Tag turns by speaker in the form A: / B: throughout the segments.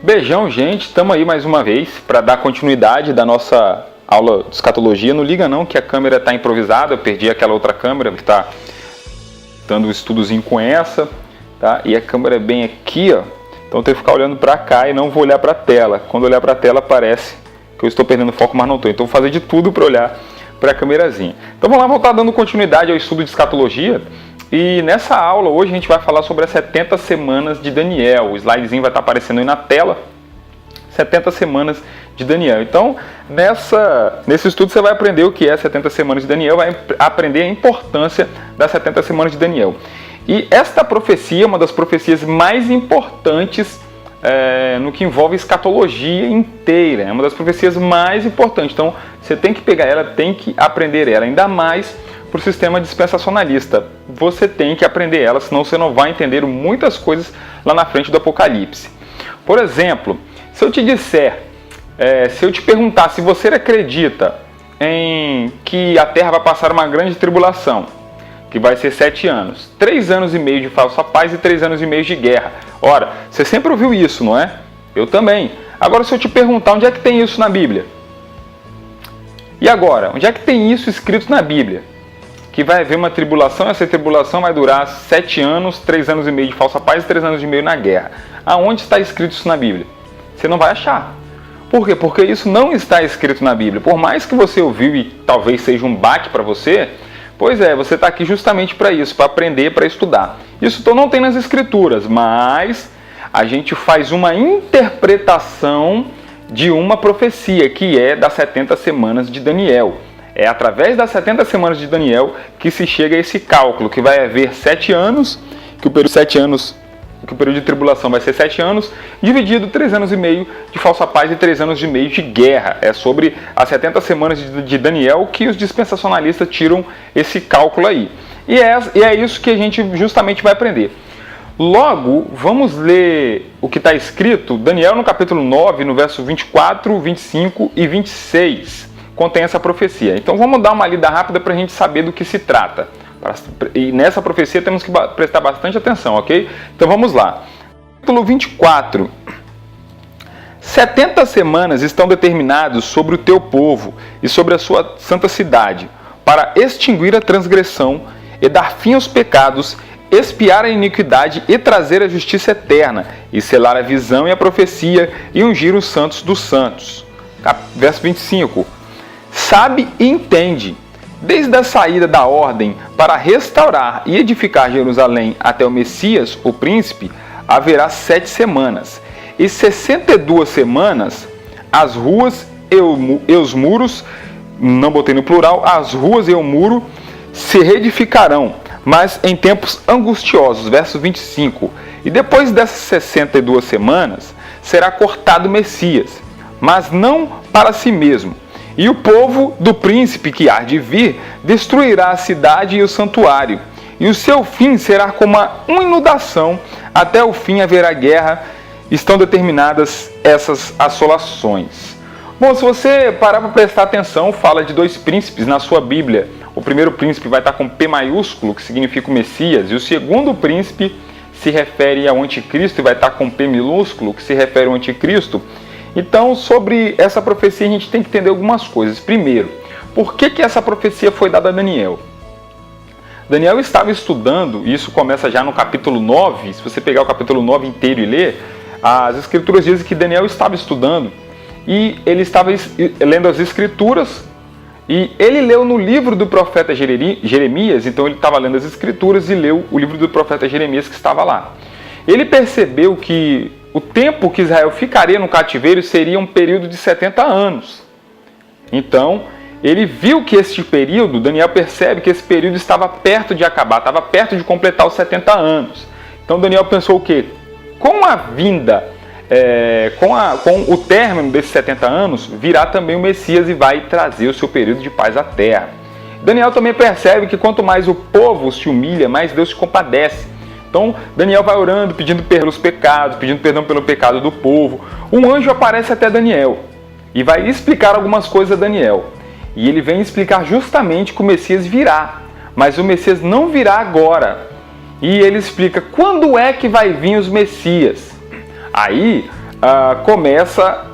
A: Beijão, gente, estamos aí mais uma vez para dar continuidade da nossa aula de escatologia. Não liga não que a câmera está improvisada, eu perdi aquela outra câmera que está dando um estudozinho com essa, tá? E a câmera é bem aqui, ó. Então eu tenho que ficar olhando para cá e não vou olhar para a tela. Quando olhar para a tela parece que eu estou perdendo foco, mas não estou. Então vou fazer de tudo para olhar para a câmerazinha. Então vamos lá, voltar dando continuidade ao estudo de escatologia. E nessa aula hoje a gente vai falar sobre as 70 semanas de Daniel. O slidezinho vai estar aparecendo aí na tela. 70 semanas de Daniel. Então, nesse estudo você vai aprender o que é 70 semanas de Daniel, vai aprender a importância das 70 semanas de Daniel. E esta profecia é uma das profecias mais importantes no que envolve escatologia inteira. É uma das profecias mais importantes. Então, você tem que pegar ela, tem que aprender ela, ainda mais para o sistema dispensacionalista. Você tem que aprender ela, senão você não vai entender muitas coisas lá na frente do Apocalipse. Por exemplo, se eu te disser, se eu te perguntar se você acredita em que a Terra vai passar uma grande tribulação, que vai ser 7 anos, 3 anos e meio de falsa paz e 3 anos e meio de guerra. Ora, você sempre ouviu isso, não é? Eu também. Agora, se eu te perguntar onde é que tem isso na Bíblia? E agora, onde é que tem isso escrito na Bíblia? Que vai haver uma tribulação, essa tribulação vai durar 7 anos, 3 anos e meio de falsa paz e 3 anos e meio na guerra. Aonde está escrito isso na Bíblia? Você não vai achar. Por quê? Porque isso não está escrito na Bíblia. Por mais que você ouviu e talvez seja um baque para você, pois é, você está aqui justamente para isso, para aprender, para estudar. Isso não tem nas Escrituras, mas a gente faz uma interpretação de uma profecia, que é das 70 semanas de Daniel. É através das 70 semanas de Daniel que se chega a esse cálculo, que vai haver 7 anos, que o período de tribulação vai ser 7 anos, dividido 3 anos e meio de falsa paz e 3 anos e meio de guerra. É sobre as 70 semanas de Daniel que os dispensacionalistas tiram esse cálculo aí. E é isso que a gente justamente vai aprender. Logo, vamos ler o que está escrito, Daniel no capítulo 9, no verso 24, 25 e 26. Contém essa profecia. Então vamos dar uma lida rápida para a gente saber do que se trata. E nessa profecia temos que prestar bastante atenção, ok? Então vamos lá. Capítulo 24. 70 semanas estão determinadas sobre o teu povo e sobre a sua santa cidade, para extinguir a transgressão e dar fim aos pecados, expiar a iniquidade e trazer a justiça eterna, e selar a visão e a profecia e ungir os santos dos santos. Verso 25. Sabe e entende, desde a saída da ordem para restaurar e edificar Jerusalém até o Messias, o príncipe, haverá 7 semanas, e 62 semanas as ruas e os muros, não botei no plural, as ruas e o muro se reedificarão, mas em tempos angustiosos, verso 25. E depois dessas 62 semanas será cortado o Messias, mas não para si mesmo. E o povo do príncipe que há de vir destruirá a cidade e o santuário, e o seu fim será como uma inundação, até o fim haverá guerra, estão determinadas essas assolações. Bom, se você parar para prestar atenção, fala de 2 príncipes na sua Bíblia. O primeiro príncipe vai estar com P maiúsculo, que significa o Messias, e o segundo príncipe se refere ao anticristo e vai estar com P minúsculo, que se refere ao anticristo. Então, sobre essa profecia, a gente tem que entender algumas coisas. Primeiro, por que essa profecia foi dada a Daniel? Daniel estava estudando, e isso começa já no capítulo 9, se você pegar o capítulo 9 inteiro e ler, as escrituras dizem que Daniel estava estudando, e ele estava lendo as escrituras, e ele leu no livro do profeta Jeremias, então ele estava lendo as escrituras e leu o livro do profeta Jeremias que estava lá. Ele percebeu que o tempo que Israel ficaria no cativeiro seria um período de 70 anos. Então, ele viu que este período, Daniel percebe que esse período estava perto de acabar, estava perto de completar os 70 anos. Então, Daniel pensou o quê? Com a vinda, com o término desses 70 anos, virá também o Messias e vai trazer o seu período de paz à terra. Daniel também percebe que quanto mais o povo se humilha, mais Deus se compadece. Então, Daniel vai orando, pedindo perdão pelos pecados, pedindo perdão pelo pecado do povo. Um anjo aparece até Daniel e vai explicar algumas coisas a Daniel. E ele vem explicar justamente que o Messias virá, mas o Messias não virá agora. E ele explica quando é que vai vir os Messias. Aí, começa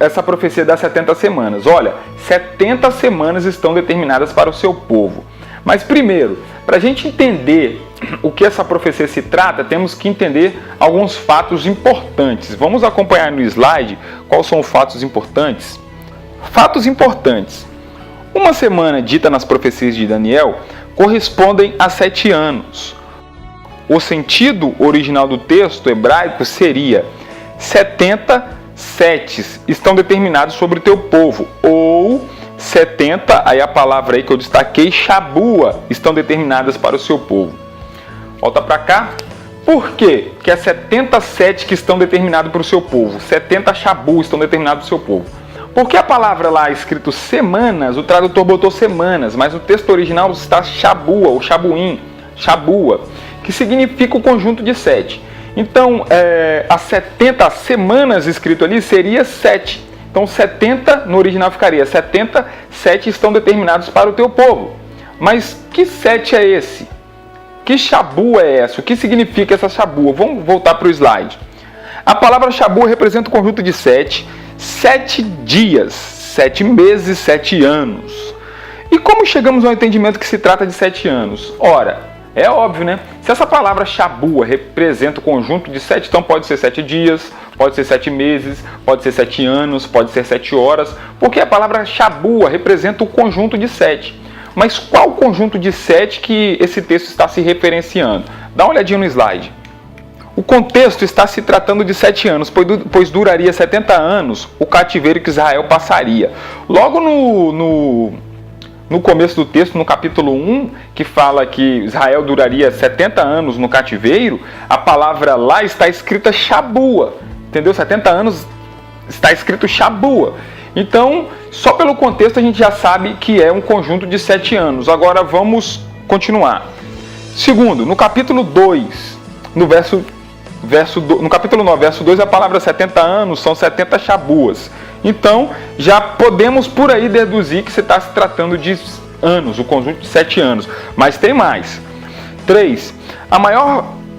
A: essa profecia das 70 semanas. Olha, 70 semanas estão determinadas para o seu povo. Mas primeiro, para a gente entender o que essa profecia se trata, temos que entender alguns fatos importantes. Vamos acompanhar no slide quais são os fatos importantes. Fatos importantes. Uma semana dita nas profecias de Daniel correspondem a 7 anos. O sentido original do texto hebraico seria 70 setes estão determinados sobre o teu povo, ou 70, aí a palavra aí que eu destaquei, Shabua, estão determinadas para o seu povo. Volta para cá. Por quê? Que é 70 sete que estão determinados para o seu povo, 70 Shabu estão determinados para o seu povo. Porque a palavra lá escrito semanas, o tradutor botou semanas, mas o texto original está Shabua, ou Shabuim, Shabua, que significa o conjunto de 7. Então, as 70 semanas escrito ali seria 7. Então, 70 no original ficaria 70, 7 estão determinados para o teu povo. Mas que 7 é esse? Que Shabu é essa? O que significa essa Shabu? Vamos voltar para o slide. A palavra Shabu representa o conjunto de 7, 7 dias, 7 meses, 7 anos. E como chegamos ao entendimento que se trata de 7 anos? Ora, é óbvio, né? Se essa palavra Shabua representa o conjunto de 7, então pode ser 7 dias, pode ser 7 meses, pode ser 7 anos, pode ser 7 horas, porque a palavra Shabua representa o conjunto de 7. Mas qual conjunto de 7 que esse texto está se referenciando? Dá uma olhadinha no slide. O contexto está se tratando de 7 anos, pois duraria 70 anos o cativeiro que Israel passaria. Logo no começo do texto, no capítulo 1, que fala que Israel duraria 70 anos no cativeiro, a palavra lá está escrita Shabua, entendeu? 70 anos está escrito Shabua. Então, só pelo contexto a gente já sabe que é um conjunto de 7 anos. Agora vamos continuar. Segundo, no capítulo 2, no capítulo 9, verso 2, a palavra 70 anos são 70 Shabuas. Então, já podemos por aí deduzir que se está se tratando de anos, o conjunto de 7 anos. Mas tem mais. 3. A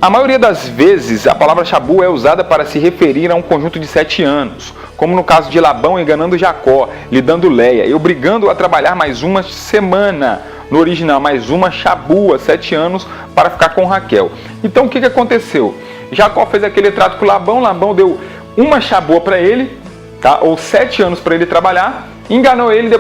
A: maioria das vezes, a palavra Shabu é usada para se referir a um conjunto de 7 anos, como no caso de Labão enganando Jacó, lhe dando Leia, e obrigando-o a trabalhar mais uma semana, no original, mais uma Shabua, 7 anos, para ficar com Raquel. Então, o que aconteceu? Jacó fez aquele trato com Labão, Labão deu uma Shabua para ele, tá? Ou 7 anos para ele trabalhar, enganou ele,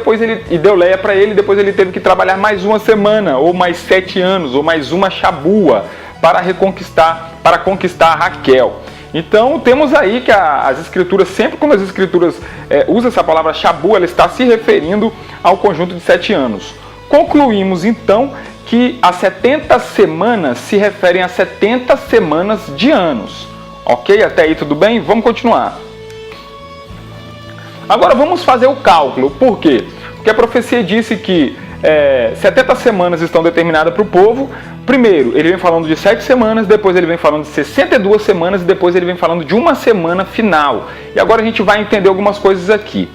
A: e deu Leia para ele, depois ele teve que trabalhar mais uma semana, ou mais 7 anos, ou mais uma Shabua, para conquistar a Raquel. Então temos aí que as escrituras, sempre quando as escrituras usam essa palavra Shabu, ela está se referindo ao conjunto de 7 anos. Concluímos então que as 70 semanas se referem a 70 semanas de anos. Ok? Até aí tudo bem? Vamos continuar. Agora vamos fazer o cálculo. Por quê? Porque a profecia disse que 70 semanas estão determinadas para o povo. Primeiro, ele vem falando de 7 semanas, depois ele vem falando de 62 semanas e depois ele vem falando de uma semana final. E agora a gente vai entender algumas coisas aqui.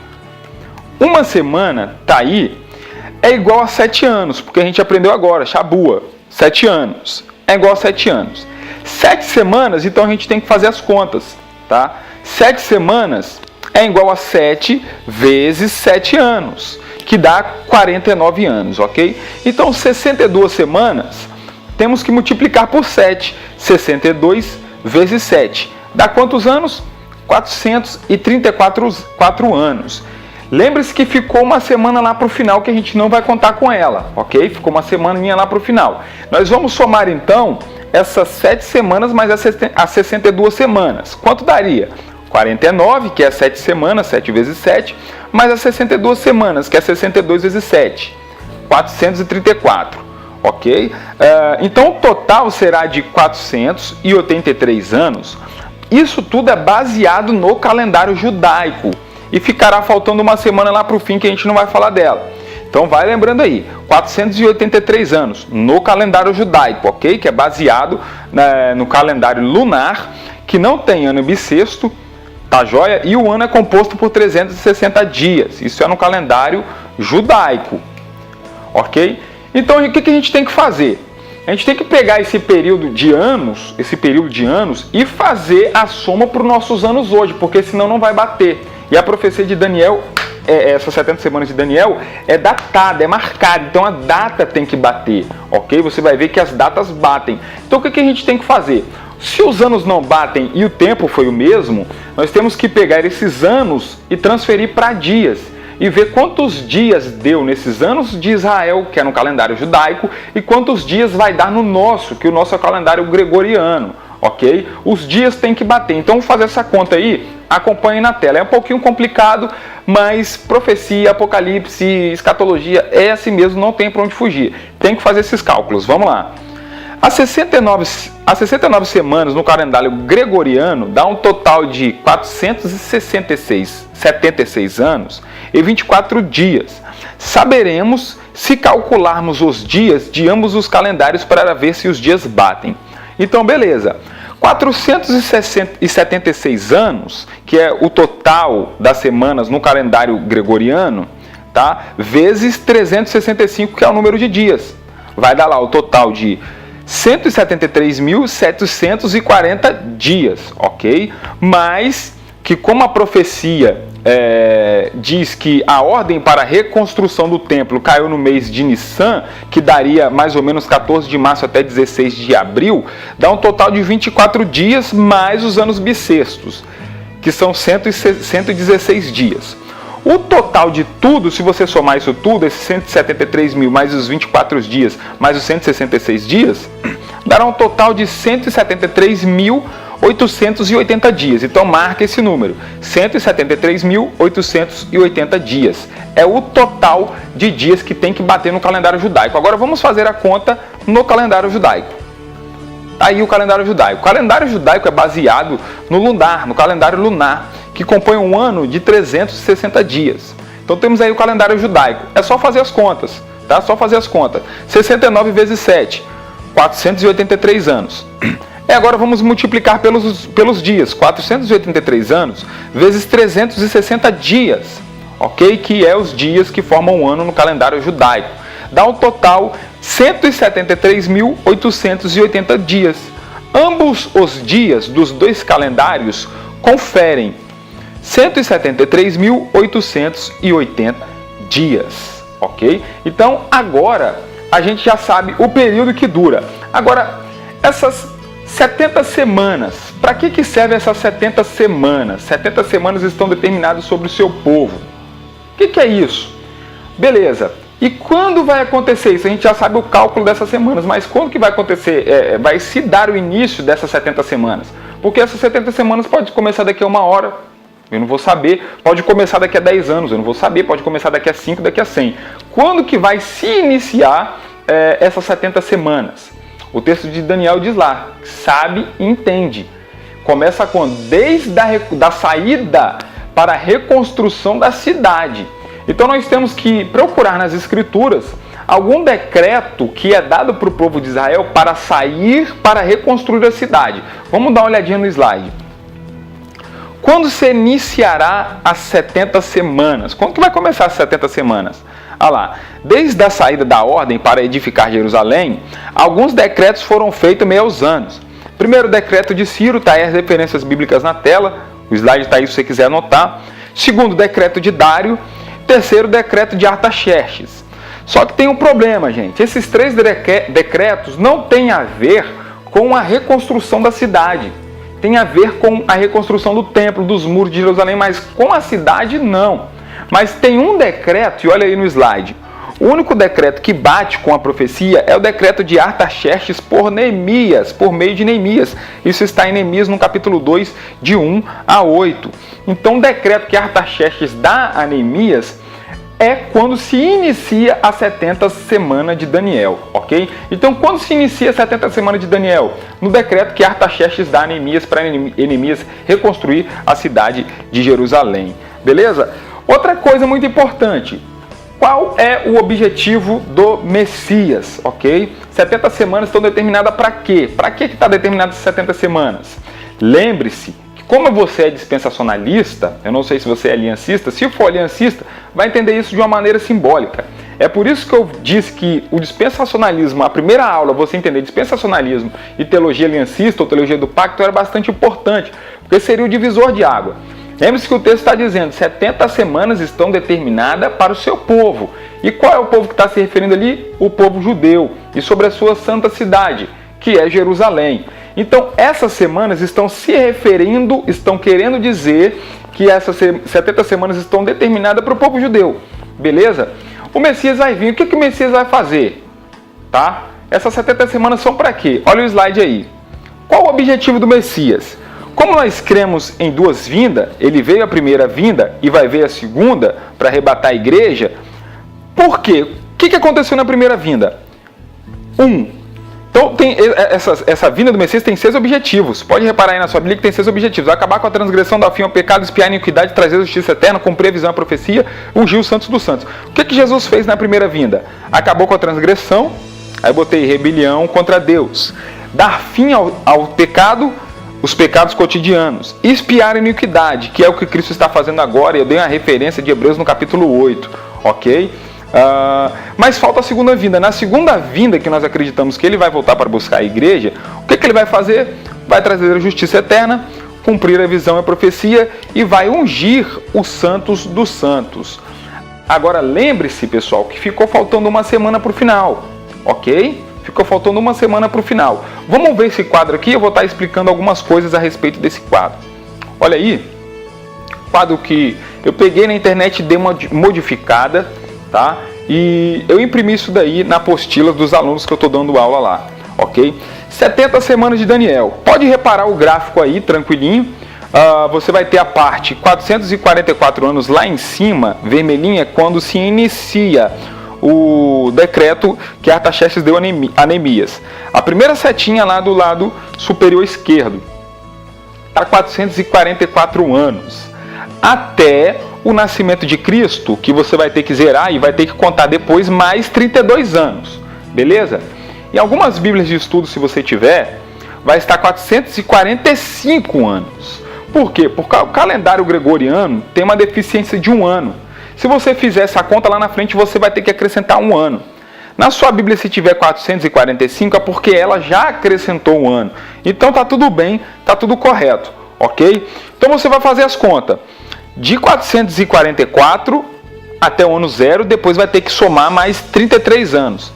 A: Uma semana, tá aí, é igual a 7 anos, porque a gente aprendeu agora, Shabua, 7 anos, é igual a 7 anos. 7 semanas, então a gente tem que fazer as contas, tá? 7 semanas é igual a 7 vezes 7 anos, que dá 49 anos, ok? Então, 62 semanas, temos que multiplicar por 7. 62 vezes 7. Dá quantos anos? 434 anos. Lembre-se que ficou uma semana lá para o final que a gente não vai contar com ela, ok? Ficou uma semaninha lá para o final. Nós vamos somar, então, essas 7 semanas mais as 62 semanas. Quanto daria? 49, que é 7 semanas, 7 vezes 7, mais as 62 semanas, que é 62 vezes 7, 434, ok? Então o total será de 483 anos. Isso tudo é baseado no calendário judaico e ficará faltando uma semana lá para o fim que a gente não vai falar dela. Então vai lembrando aí, 483 anos no calendário judaico, ok? Que é baseado no calendário lunar, que não tem ano bissexto, tá joia? E o ano é composto por 360 dias. Isso é no calendário judaico. Ok? Então, o que a gente tem que fazer? a gente tem que pegar esse período de anos e fazer a soma para os nossos anos hoje, porque senão não vai bater. E a profecia de Daniel, essas 70 semanas de Daniel, é datada, é marcada, então a data tem que bater, ok? Você vai ver que as datas batem. Então o que a gente tem que fazer? Se os anos não batem e o tempo foi o mesmo, nós temos que pegar esses anos e transferir para dias. E ver quantos dias deu nesses anos de Israel, que é no calendário judaico, e quantos dias vai dar no nosso, que o nosso é o calendário gregoriano, ok? Os dias tem que bater. Então, vamos fazer essa conta aí, acompanhe na tela. É um pouquinho complicado, mas profecia, apocalipse, escatologia é assim mesmo, não tem para onde fugir. Tem que fazer esses cálculos. Vamos lá. As 69 semanas no calendário gregoriano dá um total de 476 anos e 24 dias. Saberemos se calcularmos os dias de ambos os calendários para ver se os dias batem. Então, beleza. 476 anos, que é o total das semanas no calendário gregoriano, tá? Vezes 365, que é o número de dias. Vai dar lá o total de 173.740 dias, ok? Mas que, como a profecia diz que a ordem para a reconstrução do templo caiu no mês de Nissan, que daria mais ou menos 14 de março até 16 de abril, dá um total de 24 dias mais os anos bissextos, que são 116 dias. O total de tudo, se você somar isso tudo, esses 173 mil mais os 24 dias, mais os 166 dias, dará um total de 173.880 dias. Então marca esse número, 173.880 dias. É o total de dias que tem que bater no calendário judaico. Agora vamos fazer a conta no calendário judaico. Aí o calendário judaico. O calendário judaico é baseado no lunar, no calendário lunar, que compõe um ano de 360 dias. Então temos aí o calendário judaico. É só fazer as contas, tá? Só fazer as contas. 69 vezes 7, 483 anos. E agora vamos multiplicar pelos dias. 483 anos vezes 360 dias, ok? Que é os dias que formam um ano no calendário judaico. Dá um total 173.880 dias. Ambos os dias dos dois calendários conferem 173.880 dias, ok? Então agora a gente já sabe o período que dura. Agora, essas 70 semanas, para que servem essas 70 semanas? 70 semanas estão determinadas sobre o seu povo. O que é isso? Beleza. E quando vai acontecer isso? A gente já sabe o cálculo dessas semanas, mas quando que vai acontecer? Vai se dar o início dessas 70 semanas? Porque essas 70 semanas pode começar daqui a 1 hora, eu não vou saber. Pode começar daqui a 10 anos, eu não vou saber. Pode começar daqui a 5, daqui a 100. Quando que vai se iniciar essas 70 semanas? O texto de Daniel diz lá, sabe e entende. Começa quando? Desde da saída para a reconstrução da cidade. Então nós temos que procurar nas Escrituras algum decreto que é dado para o povo de Israel para sair para reconstruir a cidade. Vamos dar uma olhadinha no slide. Quando se iniciará as 70 semanas? Quando que vai começar as 70 semanas? Olha lá, desde a saída da ordem para edificar Jerusalém, alguns decretos foram feitos meio aos anos. Primeiro decreto de Ciro, está aí as referências bíblicas na tela, o slide está aí se você quiser anotar. Segundo decreto de Dário. Terceiro decreto de Artaxerxes. Só que tem um problema, gente. Esses 3 decretos não têm a ver com a reconstrução da cidade. Tem a ver com a reconstrução do templo, dos muros de Jerusalém, mas com a cidade não. Mas tem um decreto, e olha aí no slide. O único decreto que bate com a profecia é o decreto de Artaxerxes por Neemias, por meio de Neemias. Isso está em Neemias no capítulo 2, de 1 a 8. Então o decreto que Artaxerxes dá a Neemias é quando se inicia a 70 semana de Daniel, ok? Então quando se inicia a 70 semana de Daniel? No decreto que Artaxerxes dá a Neemias para Neemias reconstruir a cidade de Jerusalém. Beleza? Outra coisa muito importante. Qual é o objetivo do Messias, ok? 70 semanas estão determinadas para quê? Para que está determinadas essas 70 semanas? Lembre-se que, como você é dispensacionalista, eu não sei se você é aliancista, se for aliancista, vai entender isso de uma maneira simbólica. É por isso que eu disse que o dispensacionalismo, a primeira aula, você entender dispensacionalismo e teologia aliancista ou teologia do pacto era bastante importante, porque seria o divisor de água. Lembre-se que o texto está dizendo 70 semanas estão determinadas para o seu povo. E qual é o povo que está se referindo ali? O povo judeu. E sobre a sua santa cidade, que é Jerusalém. Então, essas semanas estão se referindo, estão querendo dizer que essas 70 semanas estão determinadas para o povo judeu. Beleza? O Messias vai vir. O que o Messias vai fazer? Tá? Essas 70 semanas são para quê? Olha o slide aí. Qual o objetivo do Messias? Como nós cremos em duas vindas, ele veio a primeira vinda e vai vir a segunda para arrebatar a igreja. Por quê? O que aconteceu na primeira vinda? Então, essa vinda do Messias tem 6 objetivos. Pode reparar aí na sua Bíblia que tem 6 objetivos. Acabar com a transgressão, dar fim ao pecado, expiar a iniquidade, trazer a justiça eterna, cumprir a visão e a profecia, ungir os santos dos santos. O que Jesus fez na primeira vinda? Acabou com a transgressão, aí botei rebelião contra Deus. Dar fim ao pecado, os pecados cotidianos. Expiar a iniquidade, que é o que Cristo está fazendo agora. Eu dei uma referência de Hebreus no capítulo 8. Ok? Mas falta a segunda vinda. Na segunda vinda, que nós acreditamos que ele vai voltar para buscar a igreja, o que ele vai fazer? Vai trazer a justiça eterna, cumprir a visão e a profecia e vai ungir os santos dos santos. Agora lembre-se, pessoal, que ficou faltando uma semana para o final, ok? Ficou faltando uma semana para o final. Vamos ver esse quadro aqui, eu vou estar explicando algumas coisas a respeito desse quadro. Olha aí, quadro que eu peguei na internet, dei uma modificada, tá? E eu imprimi isso daí na apostila dos alunos que eu estou dando aula lá, ok? 70 semanas de Daniel. Pode reparar o gráfico aí, tranquilinho. Você vai ter a parte 444 anos lá em cima, vermelhinha, quando se inicia o decreto que Artaxerxes deu a Neemias. A primeira setinha lá do lado superior esquerdo. Está 444 anos. Até o nascimento de Cristo, que você vai ter que zerar e vai ter que contar depois mais 32 anos. Beleza? Em algumas bíblias de estudo, se você tiver, vai estar 445 anos. Por quê? Porque o calendário gregoriano tem uma deficiência de 1 ano. Se você fizer essa conta lá na frente, você vai ter que acrescentar 1 ano. Na sua Bíblia, se tiver 445, é porque ela já acrescentou 1 ano. Então tá tudo bem, tá tudo correto, ok? Então você vai fazer as contas. De 444 até o ano 0, depois vai ter que somar mais 33 anos.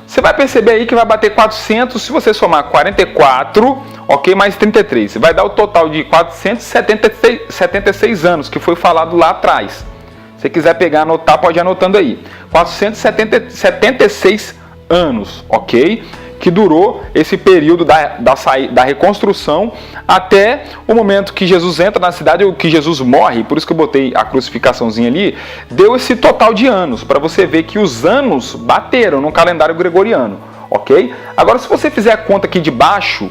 A: Você vai perceber aí que vai bater 400 se você somar 44, ok, mais 33. Vai dar o total de 476 anos, que foi falado lá atrás. Se você quiser pegar, anotar, pode ir anotando aí. 476 anos, ok? Que durou esse período da reconstrução até o momento que Jesus entra na cidade ou que Jesus morre. Por isso que eu botei a crucificaçãozinha ali. Deu esse total de anos, para você ver que os anos bateram no calendário gregoriano, ok? Agora, se você fizer a conta aqui de baixo,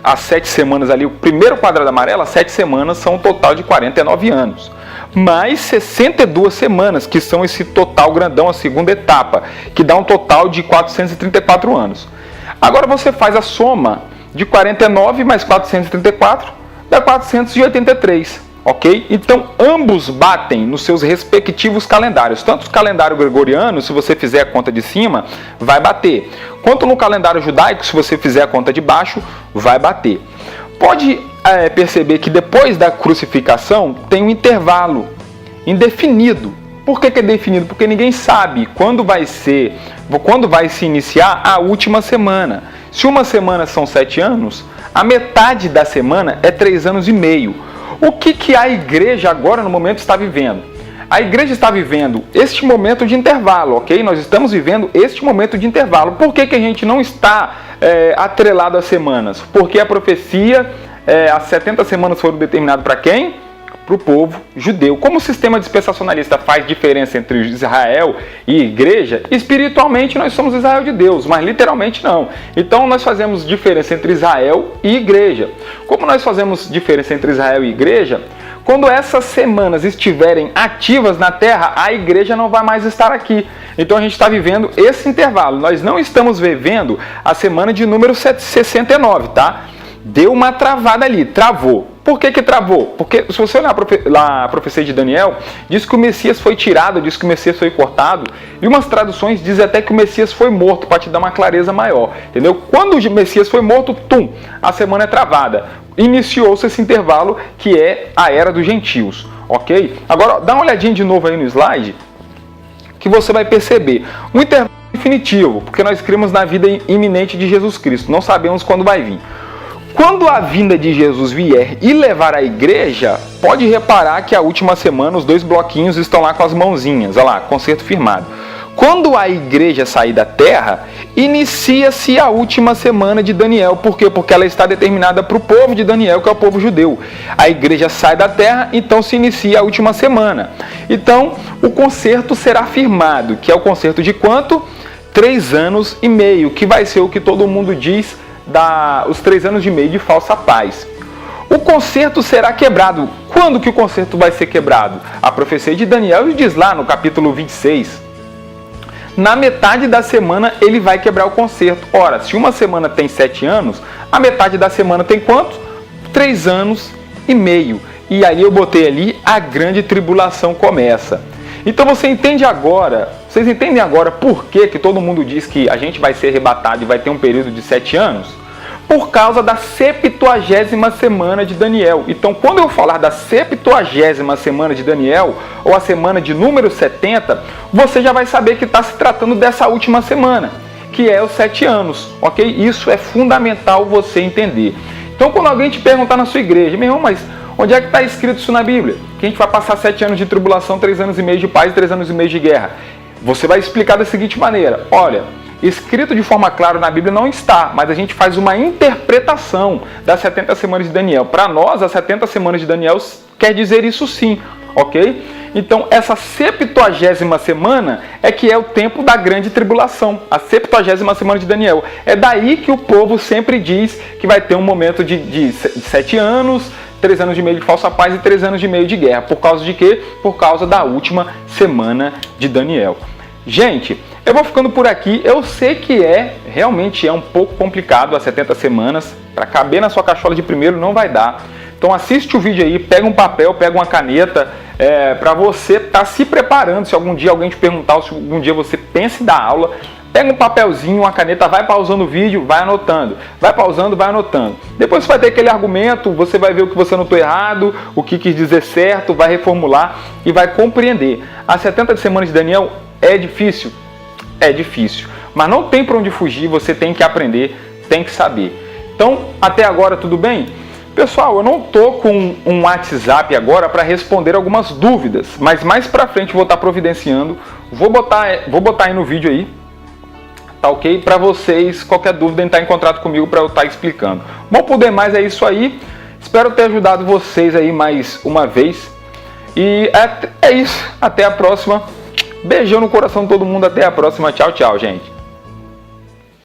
A: as 7 semanas ali, o primeiro quadrado amarelo, as 7 semanas são um total de 49 anos. Mais 62 semanas, que são esse total grandão, a segunda etapa, que dá um total de 434 anos. Agora você faz a soma de 49 mais 434, dá 483, ok? Então ambos batem nos seus respectivos calendários. Tanto o calendário gregoriano, se você fizer a conta de cima, vai bater. Quanto no calendário judaico, se você fizer a conta de baixo, vai bater. Pode perceber que depois da crucificação tem um intervalo indefinido. Por que é definido? Porque ninguém sabe quando vai se iniciar a última semana. Se uma semana são 7 anos, a metade da semana é 3 anos e meio. O que a igreja agora no momento está vivendo? A igreja está vivendo este momento de intervalo, ok? Nós estamos vivendo este momento de intervalo. Por que a gente não está atrelado às semanas? Porque a profecia, as 70 semanas foram determinadas para quem? Para o povo judeu. Como o sistema dispensacionalista faz diferença entre Israel e igreja, espiritualmente nós somos Israel de Deus, mas literalmente não. Então nós fazemos diferença entre Israel e igreja. Como nós fazemos diferença entre Israel e igreja? Quando essas semanas estiverem ativas na terra, a igreja não vai mais estar aqui. Então a gente está vivendo esse intervalo. Nós não estamos vivendo a semana de número 69, tá? Deu uma travada ali, travou. Por que travou? Porque se você olhar lá a profecia de Daniel, diz que o Messias foi tirado, diz que o Messias foi cortado, e umas traduções dizem até que o Messias foi morto, para te dar uma clareza maior, entendeu? Quando o Messias foi morto, a semana é travada. Iniciou-se esse intervalo que é a era dos gentios, ok? Agora, dá uma olhadinha de novo aí no slide, que você vai perceber. Um intervalo definitivo, porque nós cremos na vida iminente de Jesus Cristo, não sabemos quando vai vir. Quando a vinda de Jesus vier e levar a igreja, pode reparar que a última semana os dois bloquinhos estão lá com as mãozinhas, olha lá, concerto firmado. Quando a igreja sair da terra, inicia-se a última semana de Daniel. Por quê? Porque ela está determinada para o povo de Daniel, que é o povo judeu. A igreja sai da terra, então se inicia a última semana. Então, o concerto será firmado, que é o concerto de quanto? 3 anos e meio, que vai ser o que todo mundo diz, os 3 anos e meio de falsa paz. O concerto será quebrado. Quando que o concerto vai ser quebrado? A profecia de Daniel diz lá no capítulo 26. Na metade da semana ele vai quebrar o concerto. Ora, se uma semana tem 7 anos, a metade da semana tem quanto? 3 anos e meio. E aí eu botei ali, a grande tribulação começa. Então vocês entendem agora por que todo mundo diz que a gente vai ser arrebatado e vai ter um período de 7 anos? Por causa da 70ª semana de Daniel. Então, quando eu falar da 70ª semana de Daniel, ou a semana de número 70, você já vai saber que está se tratando dessa última semana, que é os 7 anos, ok? Isso é fundamental você entender. Então, quando alguém te perguntar na sua igreja, meu irmão, mas onde é que está escrito isso na Bíblia? Que a gente vai passar 7 anos de tribulação, 3 anos e meio de paz e 3 anos e meio de guerra. Você vai explicar da seguinte maneira: olha, escrito de forma clara na Bíblia não está, mas a gente faz uma interpretação das 70 semanas de Daniel. Para nós, as 70 semanas de Daniel quer dizer isso sim, ok? Então, essa 70ª semana é que é o tempo da grande tribulação, a 70ª semana de Daniel. É daí que o povo sempre diz que vai ter um momento de 7 anos, 3 anos e meio de falsa paz e 3 anos e meio de guerra. Por causa de quê? Por causa da última semana de Daniel. Gente, eu vou ficando por aqui. Eu sei que realmente é um pouco complicado as 70 semanas. Para caber na sua cachola de primeiro não vai dar. Então assiste o vídeo aí, pega um papel, pega uma caneta, para você estar se preparando. Se algum dia alguém te perguntar, ou se algum dia você pensa em dar aula, pega um papelzinho, uma caneta, vai pausando o vídeo, vai anotando. Vai pausando, vai anotando. Depois você vai ter aquele argumento, você vai ver o que você anotou errado, o que quis dizer certo, vai reformular e vai compreender. As 70 semanas de Daniel é difícil? É difícil. Mas não tem para onde fugir, você tem que aprender, tem que saber. Então, até agora tudo bem? Pessoal, eu não tô com um WhatsApp agora para responder algumas dúvidas, mas mais para frente vou estar providenciando. Vou botar aí no vídeo aí, tá ok? Para vocês, qualquer dúvida, entrar em contato comigo para eu estar explicando. Bom, por demais é isso aí. Espero ter ajudado vocês aí mais uma vez. E é isso. Até a próxima. Beijão no coração de todo mundo. Até a próxima. Tchau, tchau, gente.